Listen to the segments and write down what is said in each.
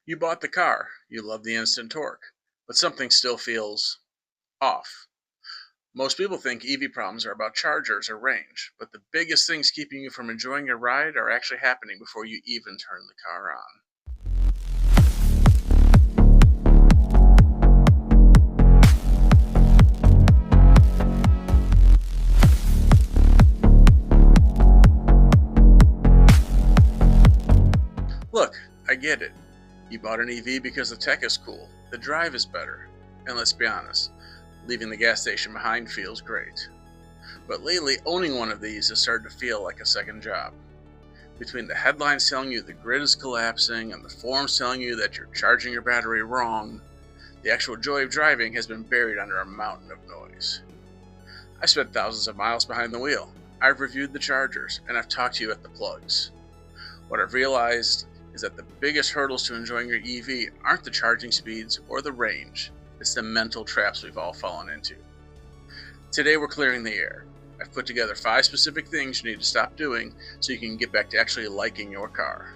You bought the car, you love the instant torque, but something still feels off. Most people think EV problems are about chargers or range, but the biggest things keeping you from enjoying your ride are actually happening before you even turn the car on. Look, I get it. You bought an EV because the tech is cool, the drive is better, and let's be honest, leaving the gas station behind feels great. But lately, owning one of these is starting to feel like a second job. Between the headlines telling you the grid is collapsing and the forums telling you that you're charging your battery wrong, the actual joy of driving has been buried under a mountain of noise. I spent thousands of miles behind the wheel. I've reviewed the chargers, and I've talked to you at the plugs. What I've realized is that the biggest hurdles to enjoying your EV aren't the charging speeds or the range, it's the mental traps we've all fallen into. Today we're clearing the air. I've put together 5 specific things you need to stop doing so you can get back to actually liking your car.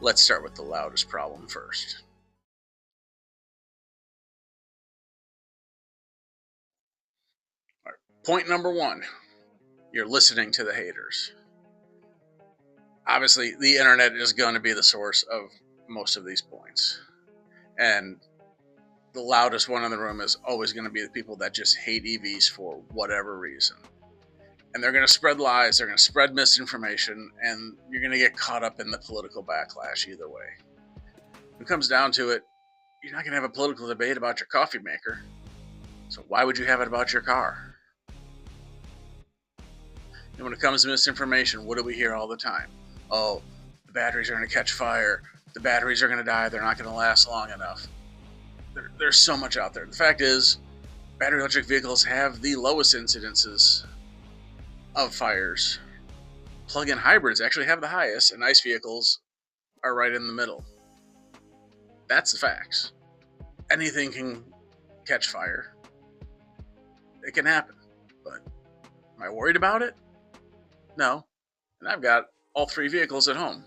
Let's start with the loudest problem first. All right. Point number 1, you're listening to the haters. Obviously, the internet is going to be the source of most of these points. And the loudest one in the room is always going to be the people that just hate EVs for whatever reason. And they're going to spread lies, they're going to spread misinformation, and you're going to get caught up in the political backlash either way. When it comes down to it, you're not going to have a political debate about your coffee maker. So why would you have it about your car? And when it comes to misinformation, what do we hear all the time? Oh, the batteries are going to catch fire, the batteries are going to die, they're not going to last long enough. There's so much out there. The fact is, battery electric vehicles have the lowest incidences of fires. Plug-in hybrids actually have the highest, and ICE vehicles are right in the middle. That's the facts. Anything can catch fire. It can happen. But am I worried about it? No. And I've got all 3 vehicles at home.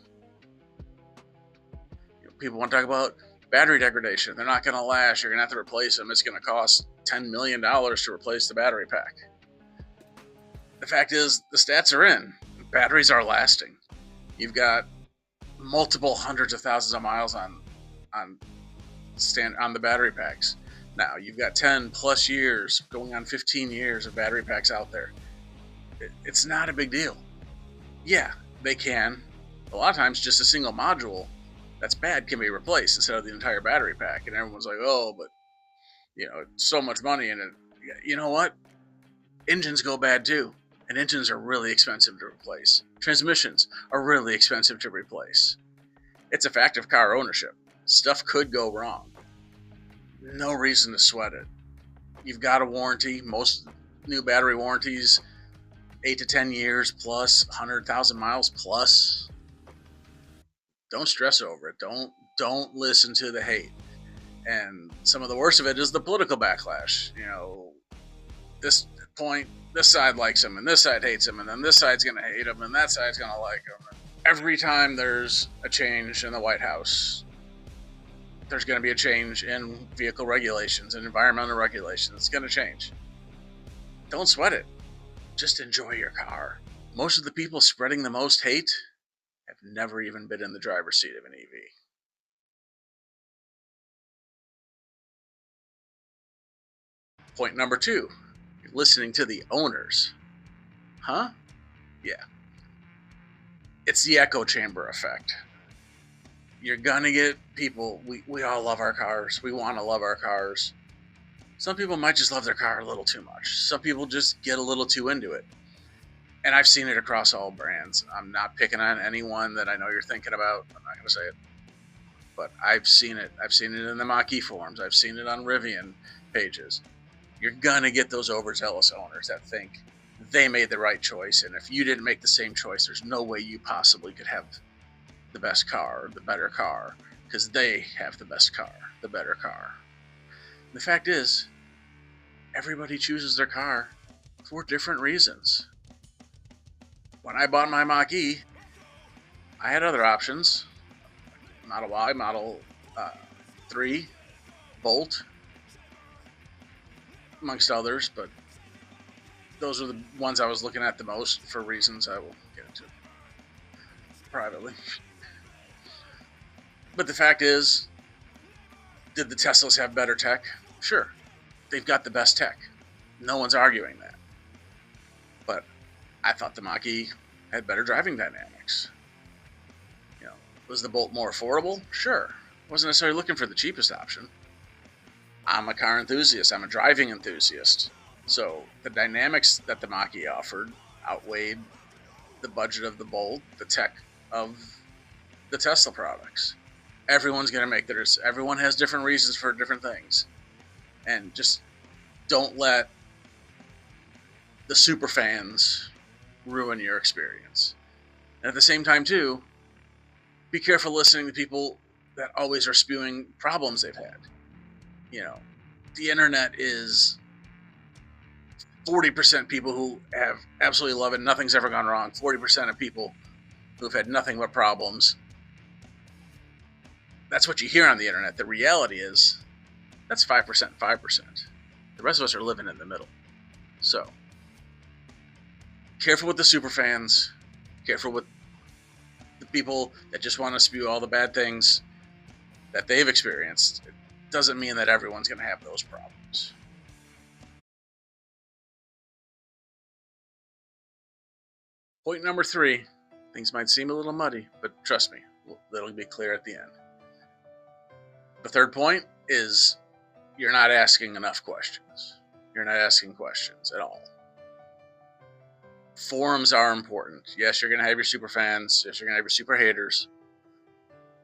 People want to talk about battery degradation. They're not going to last. You're going to have to replace them. It's going to cost $10 million to replace the battery pack. The fact is, the stats are in. Batteries are lasting. You've got multiple hundreds of thousands of miles on the battery packs. Now, you've got 10 plus years, going on 15 years of battery packs out there. It's not a big deal. Yeah, they can. A lot of times, just a single module that's bad can be replaced instead of the entire battery pack. And everyone's like, oh, but, it's so much money in it. You know what? Engines go bad too. And engines are really expensive to replace. Transmissions are really expensive to replace. It's a fact of car ownership. Stuff could go wrong. No reason to sweat it. You've got a warranty. Most new battery warranties, 8 to 10 years plus, 100,000 miles plus. Don't stress over it. Don't listen to the hate. And some of the worst of it is the political backlash. This side likes him, and this side hates him, and then this side's going to hate him, and that side's going to like him. Every time there's a change in the White House, there's going to be a change in vehicle regulations and environmental regulations. It's going to change. Don't sweat it. Just enjoy your car. Most of the people spreading the most hate have never even been in the driver's seat of an EV. Point number 2. You're listening to the owners. Huh? Yeah. It's the echo chamber effect. You're gonna get people, we all love our cars. We want to love our cars. Some people might just love their car a little too much. Some people just get a little too into it. And I've seen it across all brands. I'm not picking on anyone that I know you're thinking about. I'm not going to say it. But I've seen it. I've seen it in the Mach-E forums. I've seen it on Rivian pages. You're going to get those overzealous owners that think they made the right choice. And if you didn't make the same choice, there's no way you possibly could have the best car or the better car, because they have the best car, the better car. The fact is, everybody chooses their car for different reasons. When I bought my Mach-E, I had other options. Model Y, Model Uh, 3, Bolt, amongst others, but those are the ones I was looking at the most for reasons I will get into privately. But the fact is, did the Teslas have better tech? Sure. They've got the best tech. No one's arguing that. But I thought the Mach-E had better driving dynamics. You know, was the Bolt more affordable? Sure. Wasn't necessarily looking for the cheapest option. I'm a car enthusiast. I'm a driving enthusiast. So the dynamics that the Mach-E offered outweighed the budget of the Bolt, the tech of the Tesla products. Everyone's going to make theirs. Everyone has different reasons for different things. And just don't let the super fans ruin your experience. And at the same time, too, be careful listening to people that always are spewing problems they've had. You know, the internet is 40% people who have absolutely love it, nothing's ever gone wrong, 40% of people who've had nothing but problems. That's what you hear on the internet. The reality is, that's 5%, 5%. The rest of us are living in the middle. So, careful with the super fans. Careful with the people that just want to spew all the bad things that they've experienced. It doesn't mean that everyone's going to have those problems. Point number 3. Things might seem a little muddy, but trust me, it'll be clear at the end. The third point is you're not asking enough questions. You're not asking questions at all. Forums are important. Yes, you're going to have your super fans. Yes, you're going to have your super haters.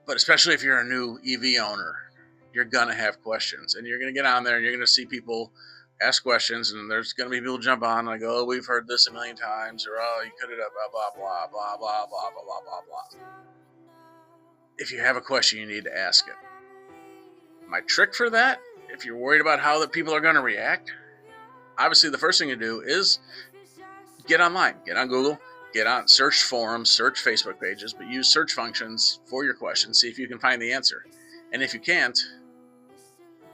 But especially if you're a new EV owner, you're going to have questions. And you're going to get on there and you're going to see people ask questions. And there's going to be people jump on like, oh, we've heard this a million times. Or, oh, you could have done blah, blah, blah, blah, blah, blah, blah, blah, blah, blah. If you have a question, you need to ask it. My trick for that, if you're worried about how the people are going to react, obviously the first thing you do is get online, get on Google, search forums, search Facebook pages, but use search functions for your questions, see if you can find the answer. And if you can't,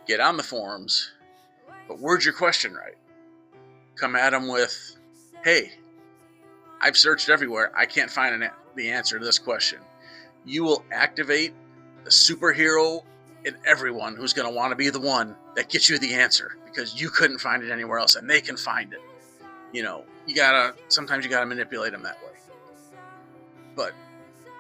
get on the forums, but word your question right. Come at them with, hey, I've searched everywhere, I can't find the answer to this question. You will activate the superhero in everyone who's going to want to be the one that gets you the answer because you couldn't find it anywhere else and they can find it. You know, sometimes you gotta manipulate them that way. But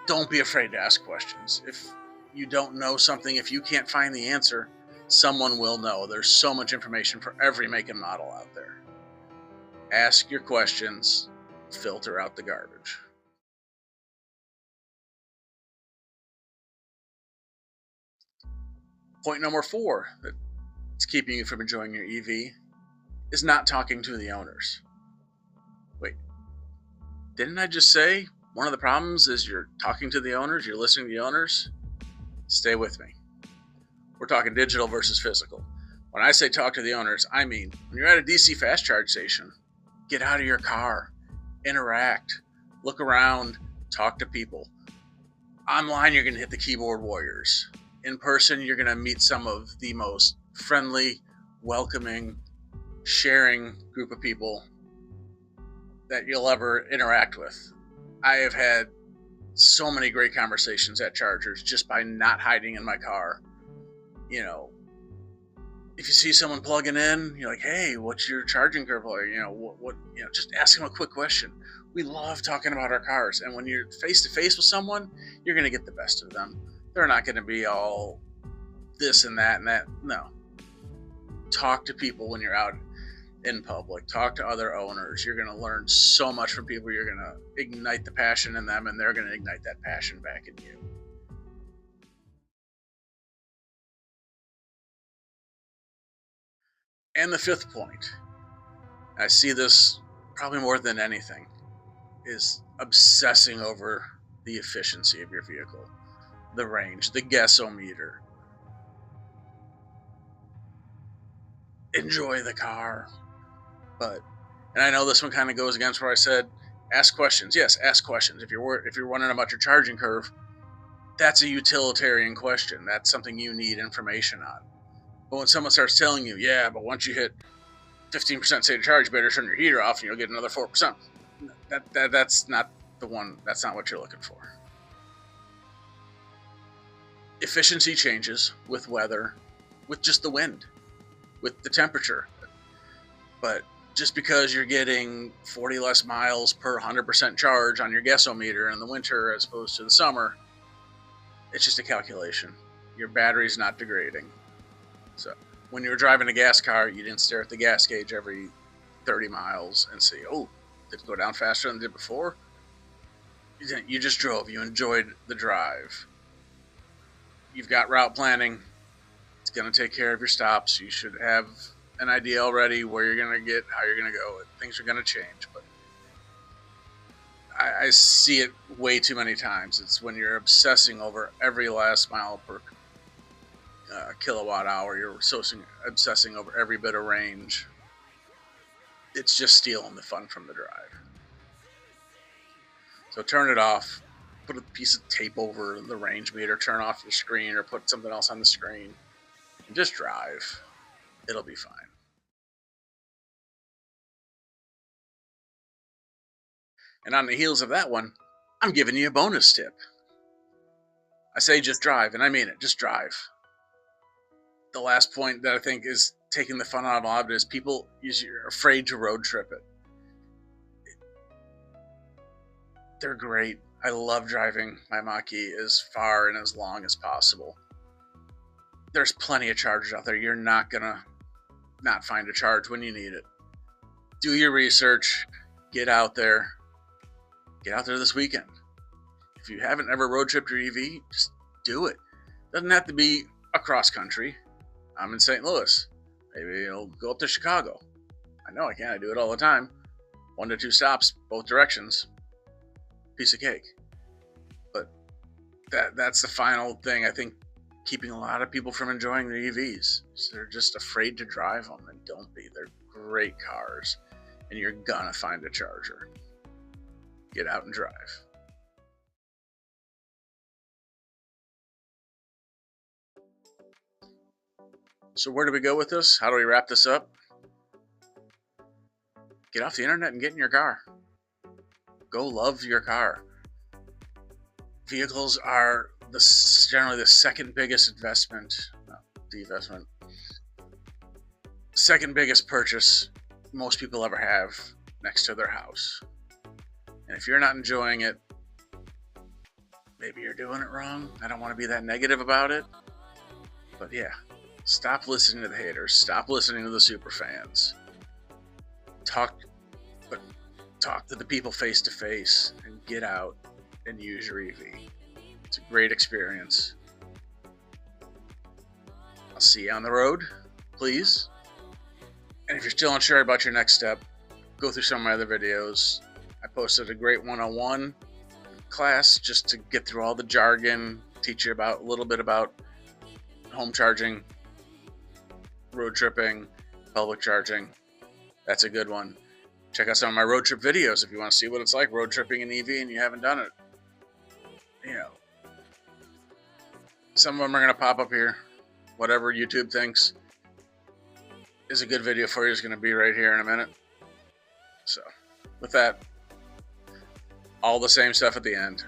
don't be afraid to ask questions. If you don't know something, if you can't find the answer, someone will know. There's so much information for every make and model out there. Ask your questions, filter out the garbage. Point number 4 that's keeping you from enjoying your EV is not talking to the owners. Wait, didn't I just say one of the problems is you're talking to the owners, you're listening to the owners? Stay with me. We're talking digital versus physical. When I say talk to the owners, I mean when you're at a DC fast charge station, get out of your car, interact, look around, talk to people. Online, you're going to hit the keyboard warriors. In person, you're going to meet some of the most friendly, welcoming, sharing group of people that you'll ever interact with. I have had so many great conversations at chargers just by not hiding in my car. You know, if you see someone plugging in, you're like, hey, what's your charging curve? Or, just ask them a quick question. We love talking about our cars. And when you're face to face with someone, you're going to get the best of them. They're not going to be all this and that and that. No. Talk to people when you're out in public. Talk to other owners. You're going to learn so much from people. You're going to ignite the passion in them, and they're going to ignite that passion back in you. And the 5th point, I see this probably more than anything, is obsessing over the efficiency of your vehicle, the range, the gasometer. Enjoy the car. And I know this one kind of goes against what I said, ask questions. Yes, ask questions. If you're wondering about your charging curve, That's a utilitarian question. That's something you need information on. But when someone starts telling you, yeah, but once you hit 15% state of charge, you better turn your heater off and you'll get another 4%. That's not the one. That's not what you're looking for. Efficiency changes with weather, with just the wind, with the temperature. But just because you're getting 40 less miles per 100% charge on your gasometer in the winter as opposed to the summer, it's just a calculation. Your battery's not degrading. So when you were driving a gas car, you didn't stare at the gas gauge every 30 miles and see, oh, did it go down faster than it did before? You just drove. You enjoyed the drive. You've got route planning. It's going to take care of your stops. You should have an idea already where you're going to get, how you're going to go. Things are going to change, but I see it way too many times. It's when you're obsessing over every last mile per kilowatt hour. You're obsessing over every bit of range. It's just stealing the fun from the drive. So turn it off. Put a piece of tape over the range meter. Turn off your screen or put something else on the screen. And just drive. It'll be fine. And on the heels of that one, I'm giving you a bonus tip. I say just drive, and I mean it. Just drive. The last point that I think is taking the fun out of a lot of it is people are afraid to road trip it. They're great. I love driving my Mach-E as far and as long as possible. There's plenty of chargers out there. You're not gonna not find a charge when you need it. Do your research. Get out there. Get out there this weekend. If you haven't ever road tripped your EV, just do it. Doesn't have to be across country. I'm in St. Louis. Maybe you'll go up to Chicago. I know I can. I do it all the time. 1 to 2 stops, both directions. Piece of cake. But that's the final thing I think keeping a lot of people from enjoying their EVs. So they're just afraid to drive them, and don't be. They're great cars, and you're gonna find a charger. Get out and drive. So where do we go with this? How do we wrap this up? Get off the internet and get in your car. Go love your car. Vehicles are generally the second biggest investment, second biggest purchase most people ever have next to their house. And if you're not enjoying it, maybe you're doing it wrong. I don't want to be that negative about it. But yeah, stop listening to the haters. Stop listening to the super fans. Talk to the people face to face and get out and use your EV. It's a great experience. I'll see you on the road, please. And if you're still unsure about your next step, go through some of my other videos. I posted a great 101 class just to get through all the jargon, teach you a little bit about home charging, road tripping, public charging. That's a good one. Check out some of my road trip videos if you want to see what it's like road tripping an EV and you haven't done it. You know, some of them are going to pop up here. Whatever YouTube thinks is a good video for you is going to be right here in a minute. So, with that, all the same stuff at the end.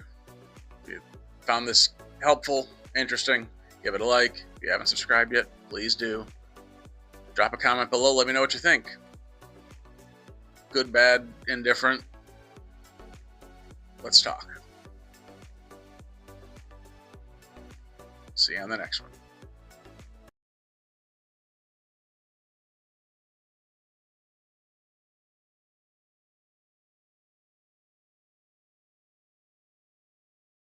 If you found this helpful, interesting, give it a like. If you haven't subscribed yet, please do. Drop a comment below. Let me know what you think. Good, bad, indifferent. Let's talk. See you on the next one.